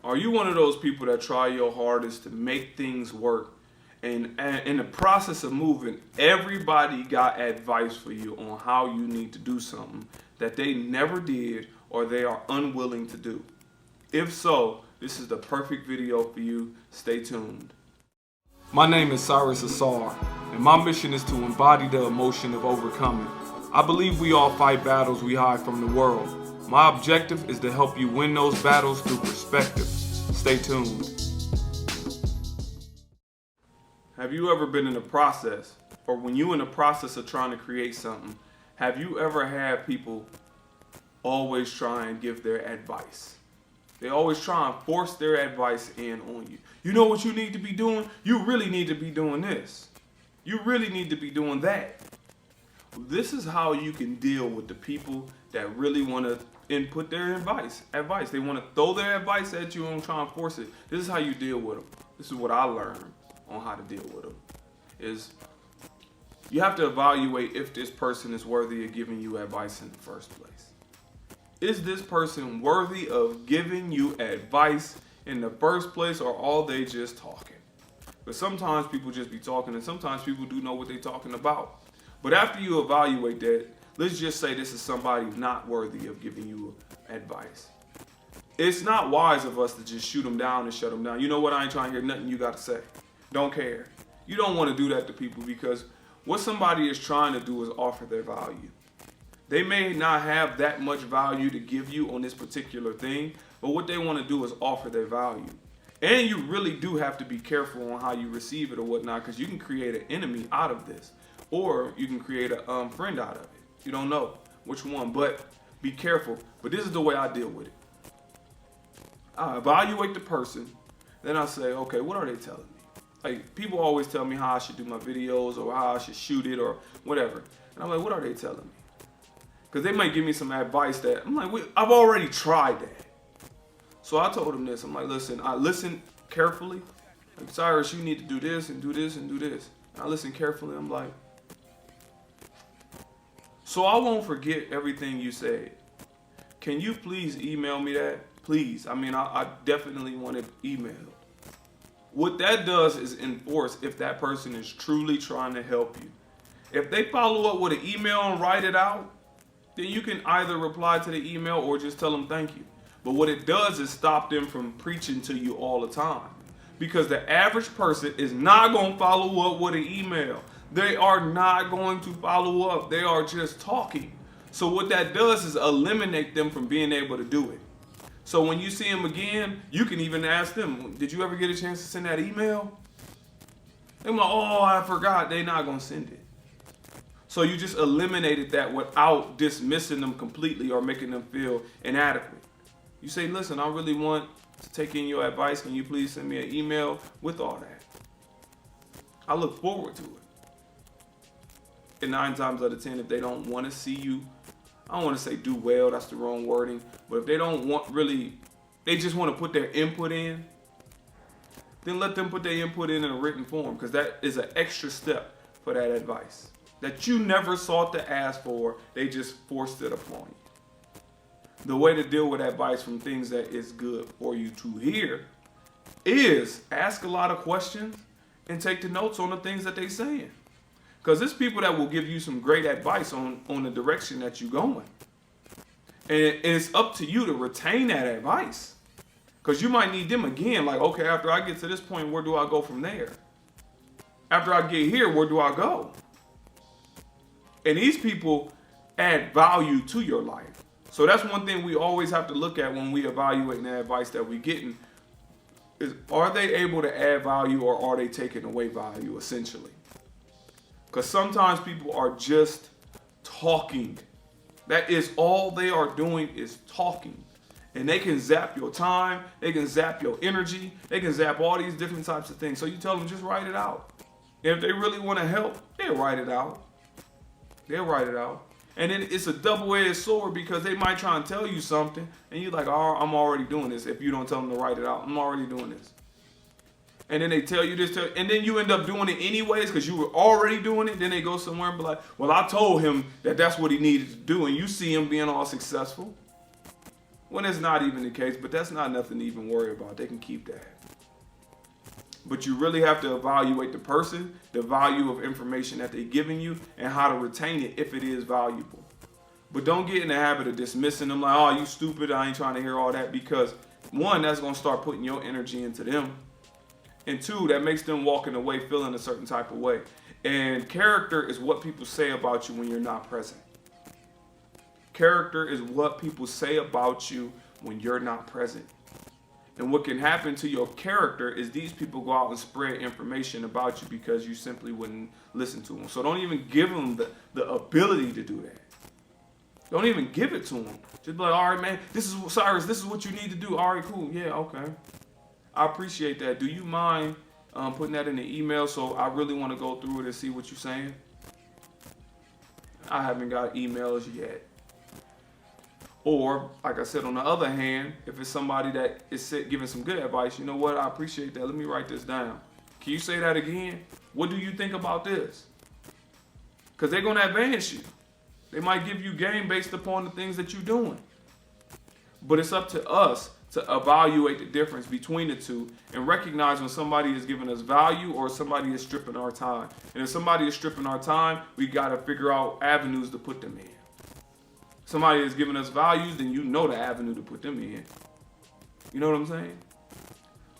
Are you one of those people that try your hardest to make things work? And in the process of moving, everybody got advice for you on how you need to do something that they never did or they are unwilling to do. If so, this is the perfect video for you. Stay tuned. My name is Cyrus Ausar, and my mission is to embody the emotion of overcoming. I believe we all fight battles we hide from the world. My objective is to help you win those battles through perspective. Stay tuned. Have you ever been in a process, or when you're in the process of trying to create something, have you ever had people always try and give their advice? They always try and force their advice in on you. You know what you need to be doing? You really need to be doing this. You really need to be doing that. This is how you can deal with the people that really want to input their advice. They want to throw their advice at you and try and force it. This is how you deal with them. This is what I learned on how to deal with them. Is you have to evaluate if this person is worthy of giving you advice in the first place. Is this person worthy of giving you advice in the first place, or are they just talking? But sometimes people just be talking, and sometimes people do know what they're talking about. But after you evaluate that, let's just say this is somebody not worthy of giving you advice. It's not wise of us to just shoot them down and shut them down. You know what? I ain't trying to hear nothing you got to say. Don't care. You don't want to do that to people, because what somebody is trying to do is offer their value. They may not have that much value to give you on this particular thing, but what they want to do is offer their value. And you really do have to be careful on how you receive it or whatnot, because you can create an enemy out of this, or you can create a friend out of it. You don't know which one, but be careful. But this is the way I deal with it. I evaluate the person, then I say, okay, what are they telling me? Like, people always tell me how I should do my videos or how I should shoot it or whatever. And I'm like, what are they telling me? Because they might give me some advice that, I'm like, I've already tried that. So I told them this. I'm like, listen, I listened carefully. Like, Cyrus, you need to do this and do this and do this. And I listened carefully. I'm like, so I won't forget everything you said. Can you please email me that? Please. I mean, I definitely want it emailed. What that does is enforce if that person is truly trying to help you. If they follow up with an email and write it out, then you can either reply to the email or just tell them thank you. But what it does is stop them from preaching to you all the time. Because the average person is not going to follow up with an email. They are not going to follow up. They are just talking. So what that does is eliminate them from being able to do it. So when you see them again, you can even ask them, did you ever get a chance to send that email? They're like, oh, I forgot. They're not going to send it. So you just eliminated that without dismissing them completely or making them feel inadequate. You say, listen, I really want to take in your advice. Can you please send me an email with all that? I look forward to it. And 9 times out of 10, if they don't want to see you, I don't want to say do well, that's the wrong wording, but if they don't want really, they just want to put their input in, then let them put their input in a written form, because that is an extra step for that advice that you never sought to ask for. They just forced it upon you. The way to deal with advice from things that is good for you to hear is ask a lot of questions and take the notes on the things that they're saying. Because there's people that will give you some great advice on the direction that you're going. And it's up to you to retain that advice. Because you might need them again, like, okay, after I get to this point, where do I go from there? After I get here, where do I go? And these people add value to your life. So that's one thing we always have to look at when we evaluate the advice that we're getting, is are they able to add value or are they taking away value, essentially? Because sometimes people are just talking. That is all they are doing, is talking. And they can zap your time, they can zap your energy, they can zap all these different types of things. So you tell them, just write it out. And if they really want to help, they'll write it out. They'll write it out. And then it's a double-edged sword, because they might try and tell you something, and you're like, oh, I'm already doing this. If you don't tell them to write it out, I'm already doing this. And then they tell you this, and then you end up doing it anyways because you were already doing it. Then they go somewhere and be like, well, I told him that that's what he needed to do, and you see him being all successful. when it's not even the case, but that's not nothing to even worry about. They can keep that. But you really have to evaluate the person, the value of information that they're giving you, and how to retain it if it is valuable. But don't get in the habit of dismissing them like, oh, you stupid, I ain't trying to hear all that, because one, that's going to start putting your energy into them. And two, that makes them walking away feeling a certain type of way. And character is what people say about you when you're not present. Character is what people say about you when you're not present. And what can happen to your character is these people go out and spread information about you because you simply wouldn't listen to them. So don't even give them the ability to do that. Don't even give it to them. Just be like, all right, man, this is Cyrus, this is what you need to do. All right, cool. Yeah, okay. I appreciate that. Do you mind putting that in the email? So I really want to go through it and see what you're saying. I haven't got emails yet. Or, like I said, on the other hand, if it's somebody that is giving some good advice, you know what? I appreciate that. Let me write this down. Can you say that again? What do you think about this? Because they're going to advance you. They might give you game based upon the things that you're doing. But it's up to us to evaluate the difference between the two and recognize when somebody is giving us value or somebody is stripping our time. And if somebody is stripping our time, we got to figure out avenues to put them in. Somebody is giving us values, then you know the avenue to put them in. You know what I'm saying?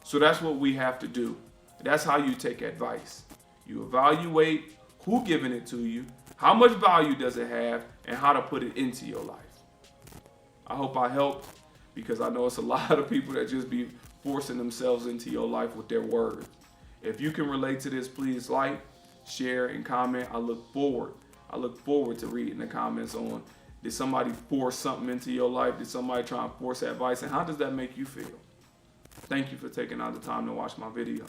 So that's what we have to do. That's how you take advice. You evaluate who's giving it to you, how much value does it have, and how to put it into your life. I hope I helped, because I know it's a lot of people that just be forcing themselves into your life with their words. If you can relate to this, please like, share, and comment. I look forward to reading the comments on, did somebody force something into your life? Did somebody try and force advice? And how does that make you feel? Thank you for taking out the time to watch my video.